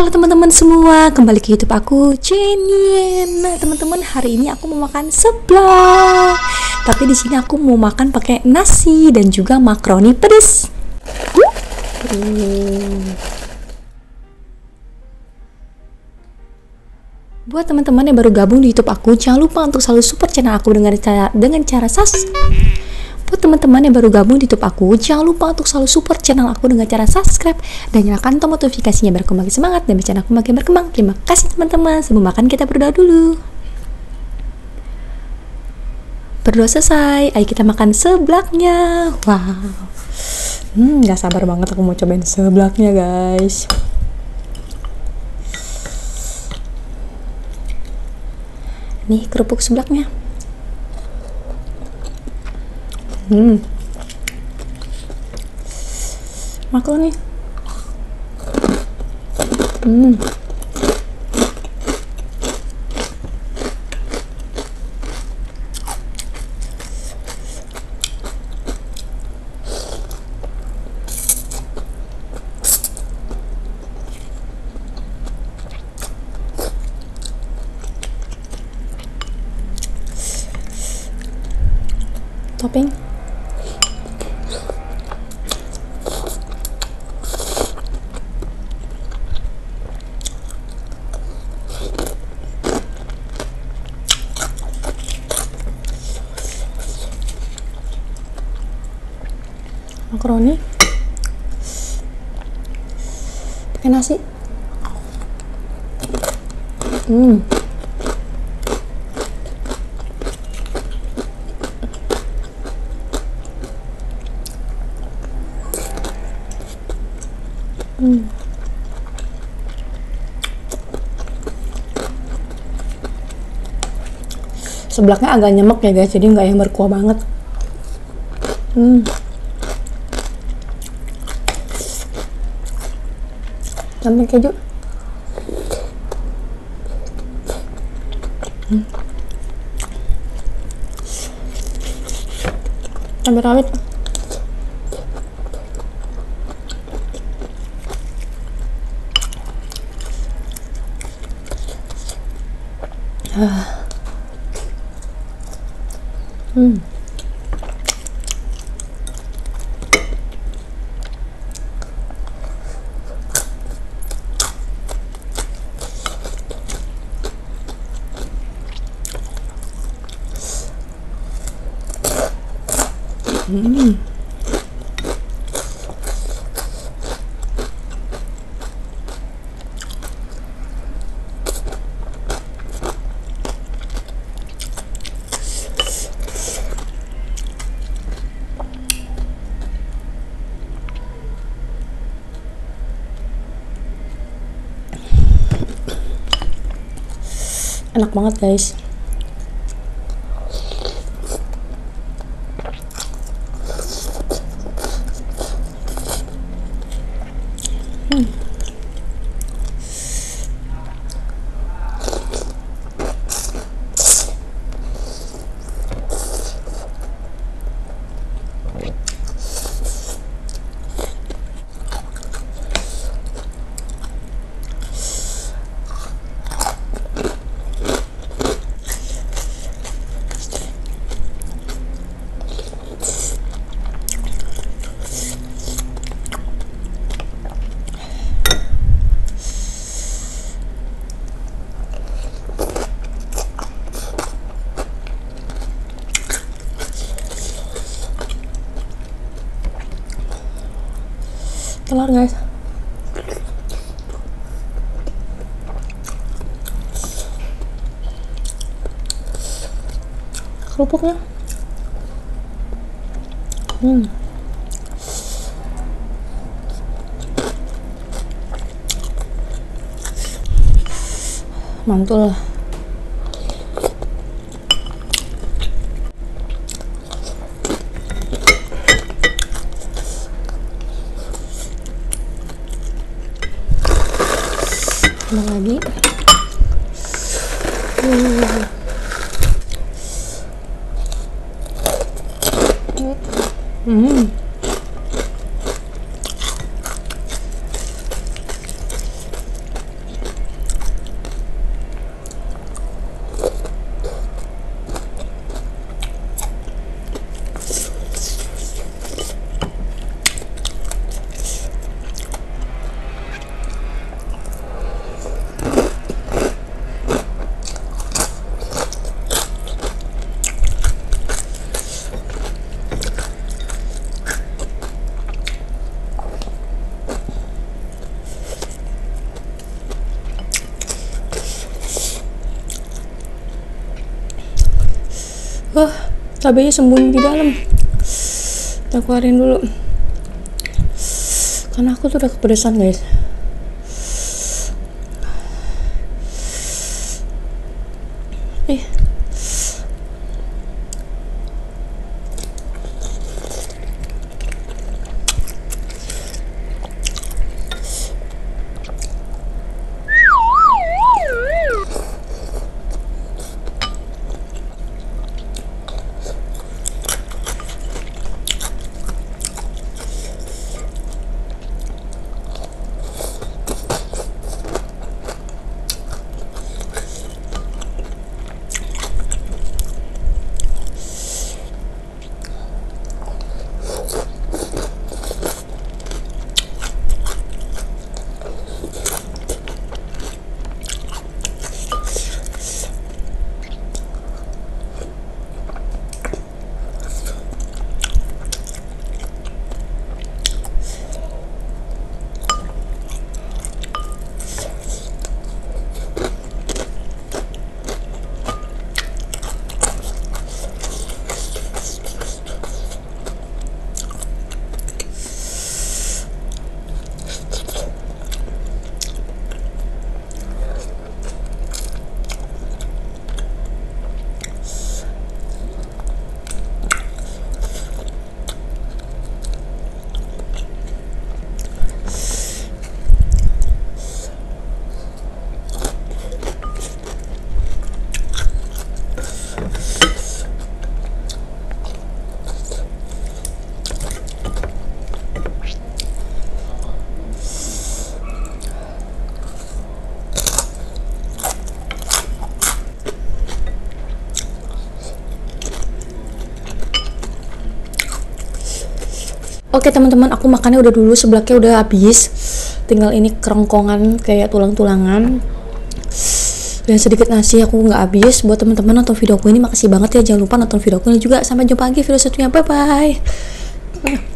Halo teman-teman semua, kembali ke YouTube aku, Jenien. Nah, teman-teman, hari ini aku mau makan seblak. Tapi di sini aku mau makan pakai nasi dan juga makaroni pedas. Buat teman-teman yang baru gabung di YouTube aku, jangan lupa untuk selalu support channel aku dengan cara subscribe. Buat teman-teman yang baru gabung di YouTube aku, jangan lupa untuk selalu support channel aku dengan cara subscribe dan nyalakan tombol notifikasinya biar aku makin semangat dan channel aku makin berkembang. Terima kasih teman-teman. Sebelum makan kita berdoa dulu. Berdoa selesai, ayo kita makan seblaknya. Wow. Gak sabar banget aku mau cobain seblaknya, guys. Nih kerupuk seblaknya. Makaroni. Topping. Makaroni pakai nasi. Seblaknya agak nyemek ya guys, jadi nggak yang berkuah banget. Tambah keju. Cabai rawit. Enak banget guys. Telur guys. Kerupuknya. Mantul. Tambah lagi. Wah, cabenya sembunyi di dalam. Kita keluarin dulu. Karena aku tuh udah kepedesan, guys. Oke teman-teman, aku makannya udah dulu, sebelaknya udah habis. Tinggal ini kerongkongan kayak tulang-tulangan dan sedikit nasi aku nggak habis. Buat teman-teman nonton videoku ini makasih banget ya, jangan lupa nonton videoku ini juga. Sampai jumpa lagi video selanjutnya, bye bye.